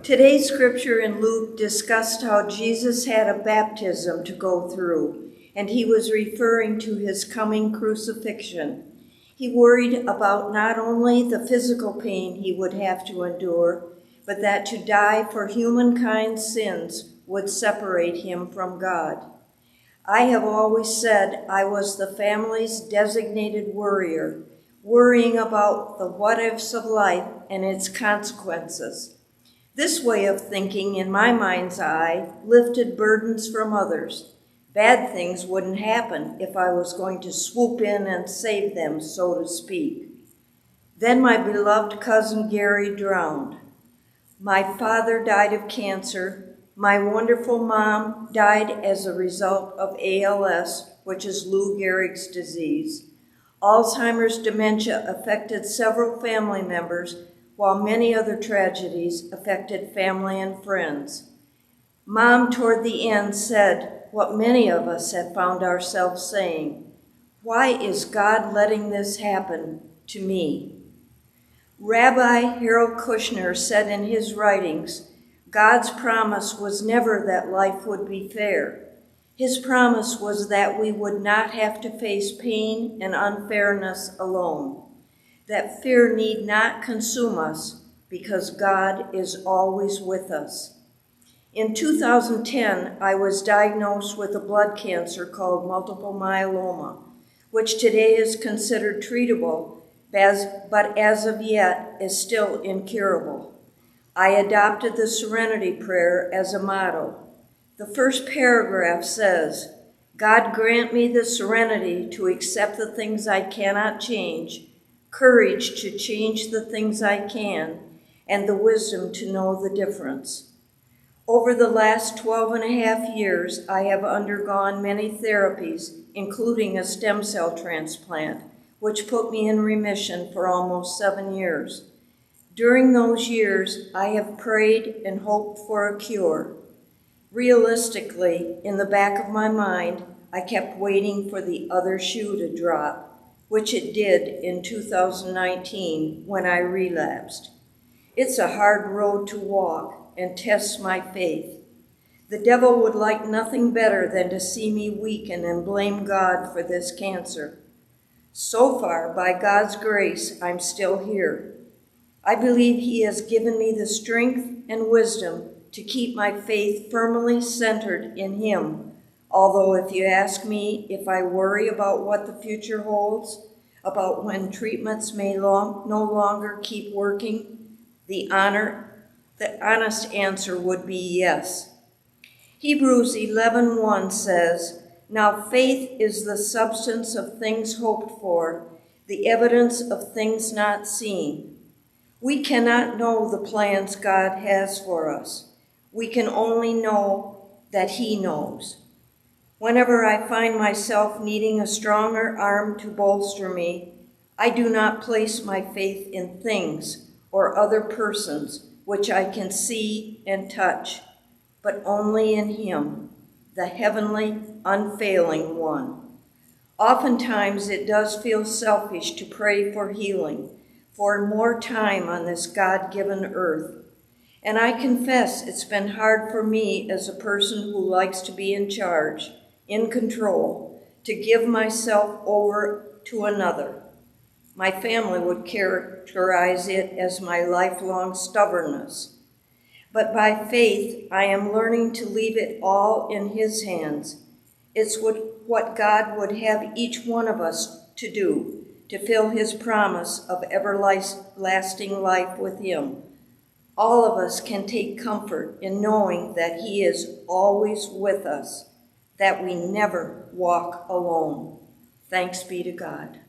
Today's scripture in Luke discussed how Jesus had a baptism to go through, and he was referring to his coming crucifixion. He worried about not only the physical pain he would have to endure, but that to die for humankind's sins would separate him from God. I have always said I was the family's designated worrier, worrying about the what-ifs of life and its consequences. This way of thinking, in my mind's eye, lifted burdens from others. Bad things wouldn't happen if I was going to swoop in and save them, so to speak. Then my beloved cousin Gary drowned. My father died of cancer. My wonderful mom died as a result of ALS, which is Lou Gehrig's disease. Alzheimer's dementia affected several family members, while many other tragedies affected family and friends. Mom, toward the end, said what many of us have found ourselves saying: "Why is God letting this happen to me?" Rabbi Harold Kushner said in his writings, God's promise was never that life would be fair. His promise was that we would not have to face pain and unfairness alone, that fear need not consume us because God is always with us. In 2010, I was diagnosed with a blood cancer called multiple myeloma, which today is considered treatable, but as of yet is still incurable. I adopted the Serenity Prayer as a motto. The first paragraph says, "God grant me the serenity to accept the things I cannot change, courage to change the things I can, and the wisdom to know the difference." Over the last 12 and a half years, I have undergone many therapies, including a stem cell transplant, which put me in remission for almost 7 years. During those years, I have prayed and hoped for a cure. Realistically, in the back of my mind, I kept waiting for the other shoe to drop, which it did in 2019 when I relapsed. It's a hard road to walk and tests my faith. The devil would like nothing better than to see me weaken and blame God for this cancer. So far, by God's grace, I'm still here. I believe He has given me the strength and wisdom to keep my faith firmly centered in Him. Although if you ask me if I worry about what the future holds, about when treatments may no longer keep working, the honest answer would be yes. Hebrews 11:1 says, "Now faith is the substance of things hoped for, the evidence of things not seen." We cannot know the plans God has for us. We can only know that He knows. Whenever I find myself needing a stronger arm to bolster me, I do not place my faith in things or other persons which I can see and touch, but only in Him, the heavenly, unfailing One. Oftentimes it does feel selfish to pray for healing, for more time on this God-given earth. And I confess it's been hard for me as a person who likes to be in charge, in control, to give myself over to another. My family would characterize it as my lifelong stubbornness. But by faith, I am learning to leave it all in His hands. It's what God would have each one of us to do, to fill His promise of everlasting life with Him. All of us can take comfort in knowing that He is always with us, that we never walk alone. Thanks be to God.